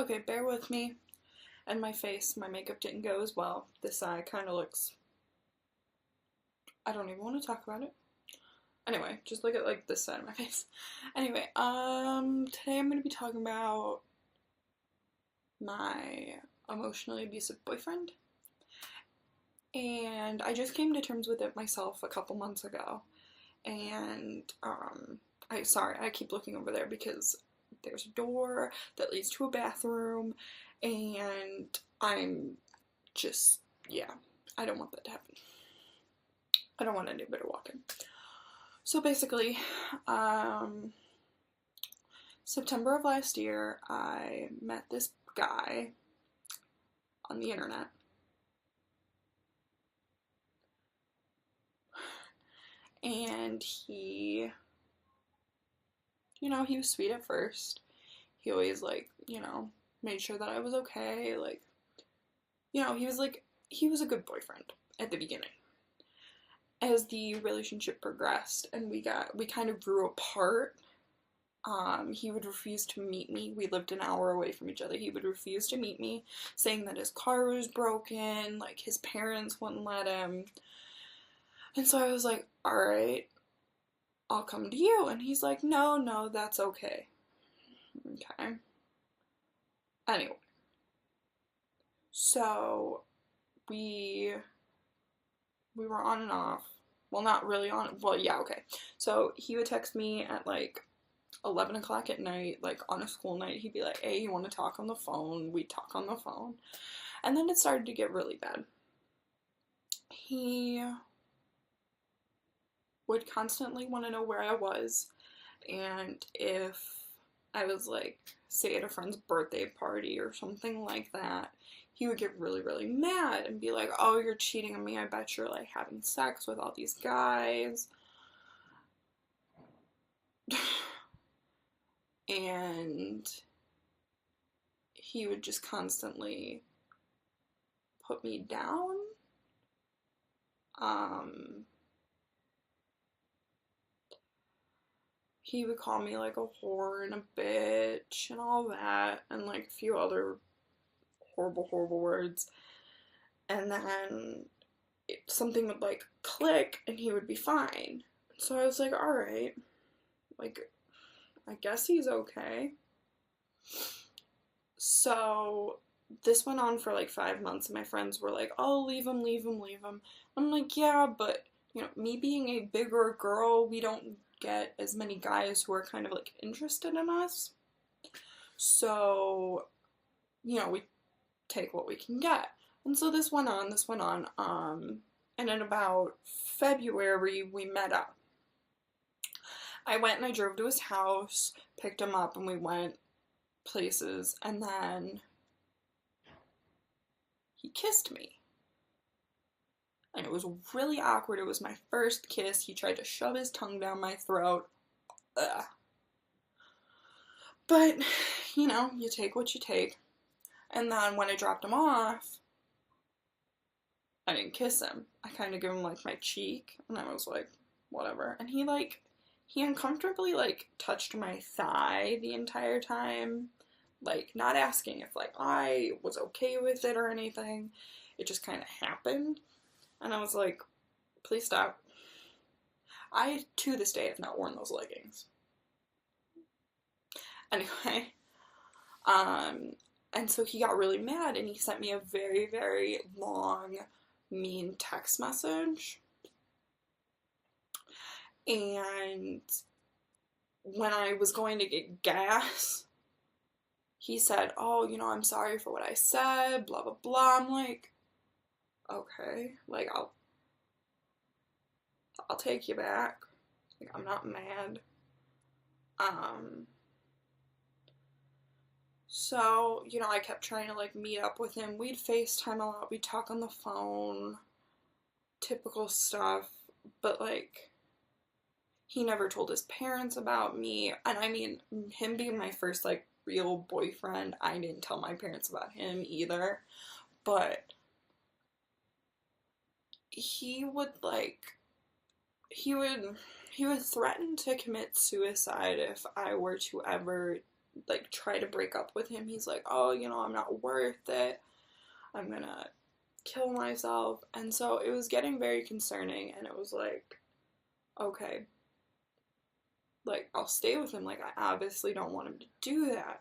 Okay, bear with me. And my face, my makeup didn't go as well. This eye kind of looks, I don't even want to talk about it. Anyway, just look at like this side of my face. Anyway, today I'm going to be talking about my emotionally abusive boyfriend. And I just came to terms with it myself a couple months ago. And, I keep looking over there because there's a door that leads to a bathroom, and I'm just, yeah, I don't want that to happen. I don't want anybody to walk in. So basically, September of last year, I met this guy on the internet. And he was sweet at first. He always, made sure that I was okay. He was a good boyfriend at the beginning. As the relationship progressed and we kind of grew apart, he would refuse to meet me. We lived an hour away from each other. He would refuse to meet me, saying that his car was broken, like his parents wouldn't let him. And so I was like, alright, I'll come to you. And he's like, no, that's okay. Okay. Anyway. So, we were on and off. Well, not really on. Well, yeah, okay. So, he would text me at, 11 o'clock at night, on a school night. He'd be like, hey, you want to talk on the phone? We'd talk on the phone. And then it started to get really bad. He would constantly want to know where I was, and if I was, say at a friend's birthday party or something like that, he would get really, really mad and be like, oh, you're cheating on me, I bet you're, having sex with all these guys. And he would just constantly put me down. He would call me a whore and a bitch and all that, and a few other horrible, horrible words. And then something would click and he would be fine. So I was like, alright, I guess he's okay. So this went on for 5 months, and my friends were like, oh, leave him. I'm like, yeah, but me being a bigger girl, we don't get as many guys who are kind of interested in us. So, we take what we can get. And so this went on. And in about February, we met up. I went and I drove to his house, picked him up, and we went places, and then he kissed me. And it was really awkward. It was my first kiss. He tried to shove his tongue down my throat. Ugh. But, you take what you take. And then when I dropped him off, I didn't kiss him. I kind of gave him, my cheek, and I was like, whatever. And he uncomfortably, touched my thigh the entire time. Not asking if, I was okay with it or anything. It just kind of happened. And I was like, please stop. I, to this day, have not worn those leggings. Anyway, and so he got really mad, and he sent me a very, very long, mean text message. And when I was going to get gas, he said, oh, I'm sorry for what I said, blah, blah, blah. I'm like, okay, I'll take you back. I'm not mad. So, I kept trying to, meet up with him. We'd FaceTime a lot. We'd talk on the phone. Typical stuff. But, he never told his parents about me. And, I mean, him being my first, real boyfriend, I didn't tell my parents about him either. But he would threaten to commit suicide if I were to ever like try to break up with him. He's like, oh, you know, I'm not worth it. I'm gonna kill myself. And so it was getting very concerning, and it was like, okay, like, I'll stay with him. Like, I obviously don't want him to do that.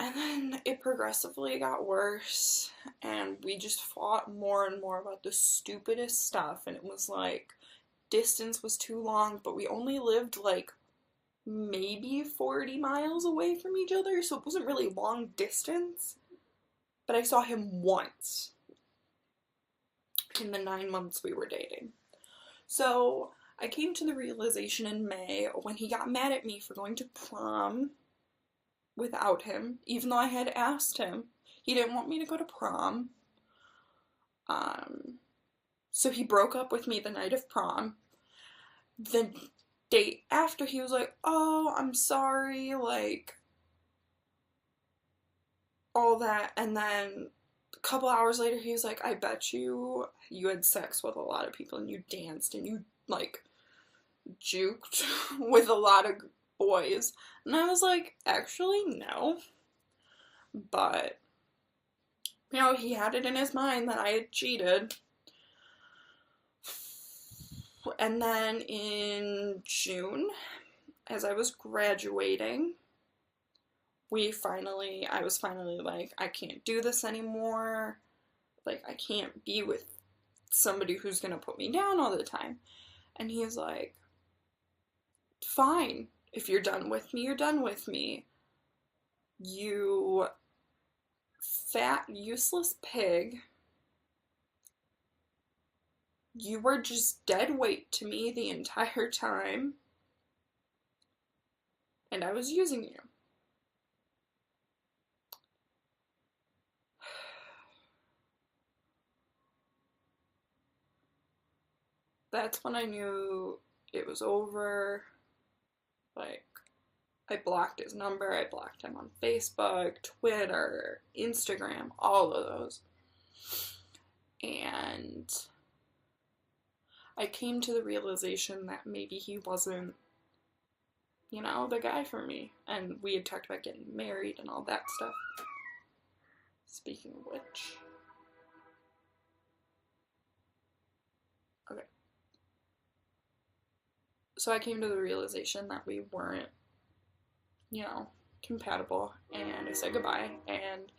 And then it progressively got worse, and we just fought more and more about the stupidest stuff, and it was like, distance was too long, but we only lived like maybe 40 miles away from each other, so it wasn't really long distance. But I saw him once in the 9 months we were dating. So I came to the realization in May when he got mad at me for going to prom without him, even though I had asked him. He didn't want me to go to prom. So he broke up with me the night of prom. The date after, he was like, oh, I'm sorry, like, all that. And then a couple hours later, he was like, I bet you had sex with a lot of people, and you danced, and you, like, juked with a lot of boys. And I was like, actually, no. But, you know, he had it in his mind that I had cheated. And then in June, as I was graduating, I was finally like, I can't do this anymore. Like, I can't be with somebody who's gonna put me down all the time. And he's like, fine. If you're done with me, you're done with me. You fat, useless pig. You were just dead weight to me the entire time. And I was using you. That's when I knew it was over. Like, I blocked his number, I blocked him on Facebook, Twitter, Instagram, all of those. And I came to the realization that maybe he wasn't, you know, the guy for me. And we had talked about getting married and all that stuff. Speaking of which. Okay. So I came to the realization that we weren't, you know, compatible, and I said goodbye. And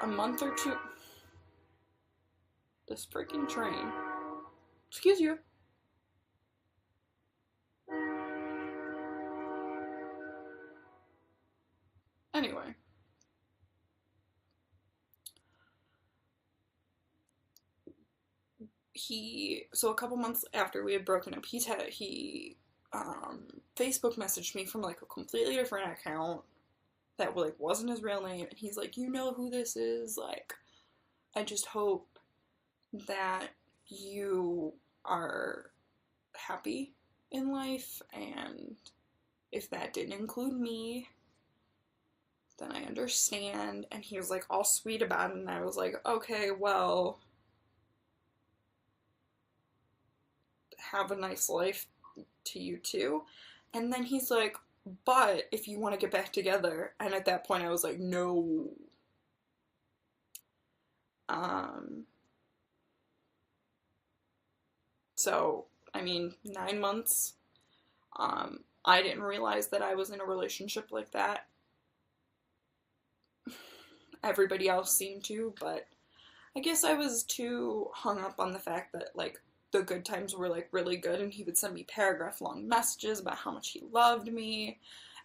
a month or two, this freaking train, excuse you. Anyway, so a couple months after we had broken up, he Facebook messaged me from like a completely different account that like wasn't his real name, and he's like, you know who this is? Like, I just hope that you are happy in life, and if that didn't include me, then I understand. And he was like all sweet about it, and I was like, okay, well, have a nice life to you too. And then he's like, but if you want to get back together. And at that point I was like, no. So, I mean, 9 months. I didn't realize that I was in a relationship like that. Everybody else seemed to, but I guess I was too hung up on the fact that, like, the good times were, like, really good, and he would send me paragraph-long messages about how much he loved me,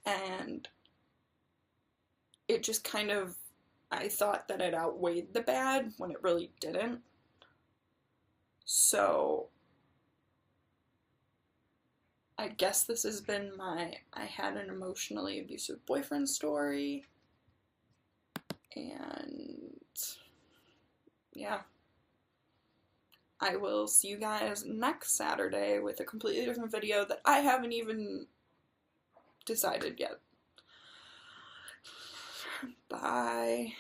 and it just kind of, I thought that it outweighed the bad when it really didn't. So, I guess this has been I had an emotionally abusive boyfriend story, and yeah. I will see you guys next Saturday with a completely different video that I haven't even decided yet. Bye.